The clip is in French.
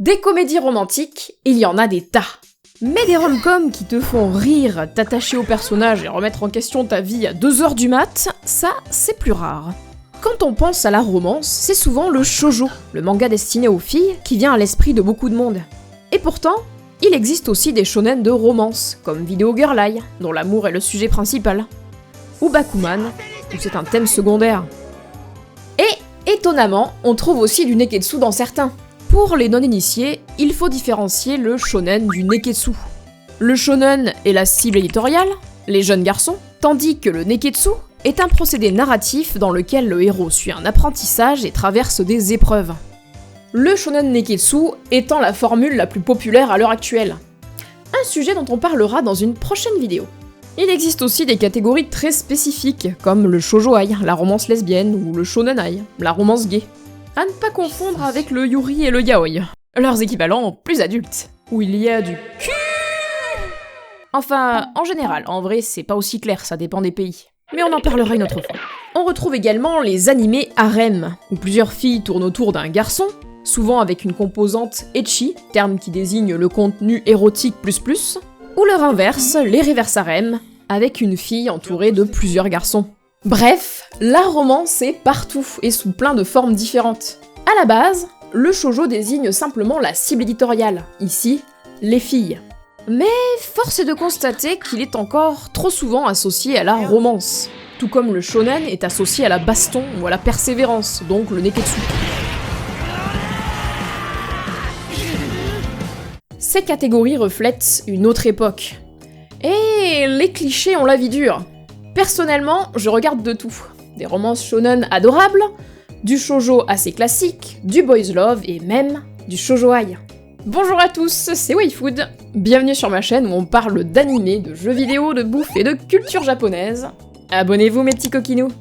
Des comédies romantiques, il y en a des tas. Mais des rom-coms qui te font rire, t'attacher au personnage et remettre en question ta vie à 2h du mat, ça, c'est plus rare. Quand on pense à la romance, c'est souvent le shoujo, le manga destiné aux filles, qui vient à l'esprit de beaucoup de monde. Et pourtant, il existe aussi des shonen de romance, comme Video Girl Eye, dont l'amour est le sujet principal. Ou Bakuman, où c'est un thème secondaire. Et, étonnamment, on trouve aussi du neketsu dans certains. Pour les non-initiés, il faut différencier le shonen du neketsu. Le shonen est la cible éditoriale, les jeunes garçons, tandis que le neketsu est un procédé narratif dans lequel le héros suit un apprentissage et traverse des épreuves. Le shonen neketsu étant la formule la plus populaire à l'heure actuelle. Un sujet dont on parlera dans une prochaine vidéo. Il existe aussi des catégories très spécifiques, comme le shoujo ai, la romance lesbienne, ou le shonen ai, la romance gay. À ne pas confondre avec le yuri et le yaoi, leurs équivalents plus adultes, où il y a du cul. Enfin, en général, en vrai, c'est pas aussi clair, ça dépend des pays. Mais on en parlera une autre fois. On retrouve également les animés harem, où plusieurs filles tournent autour d'un garçon, souvent avec une composante ecchi, terme qui désigne le contenu érotique ++, ou leur inverse, les reverse harem, avec une fille entourée de plusieurs garçons. Bref, la romance est partout et sous plein de formes différentes. À la base, le shoujo désigne simplement la cible éditoriale, ici, les filles. Mais force est de constater qu'il est encore trop souvent associé à la romance, tout comme le shonen est associé à la baston ou à la persévérance, donc le neketsu. Ces catégories reflètent une autre époque. Et les clichés ont la vie dure. Personnellement, je regarde de tout. Des romances shonen adorables, du shoujo assez classique, du boys love et même du shoujo ai. Bonjour à tous, c'est Wayfood. Bienvenue sur ma chaîne où on parle d'animés, de jeux vidéo, de bouffe et de culture japonaise. Abonnez-vous mes petits coquinous.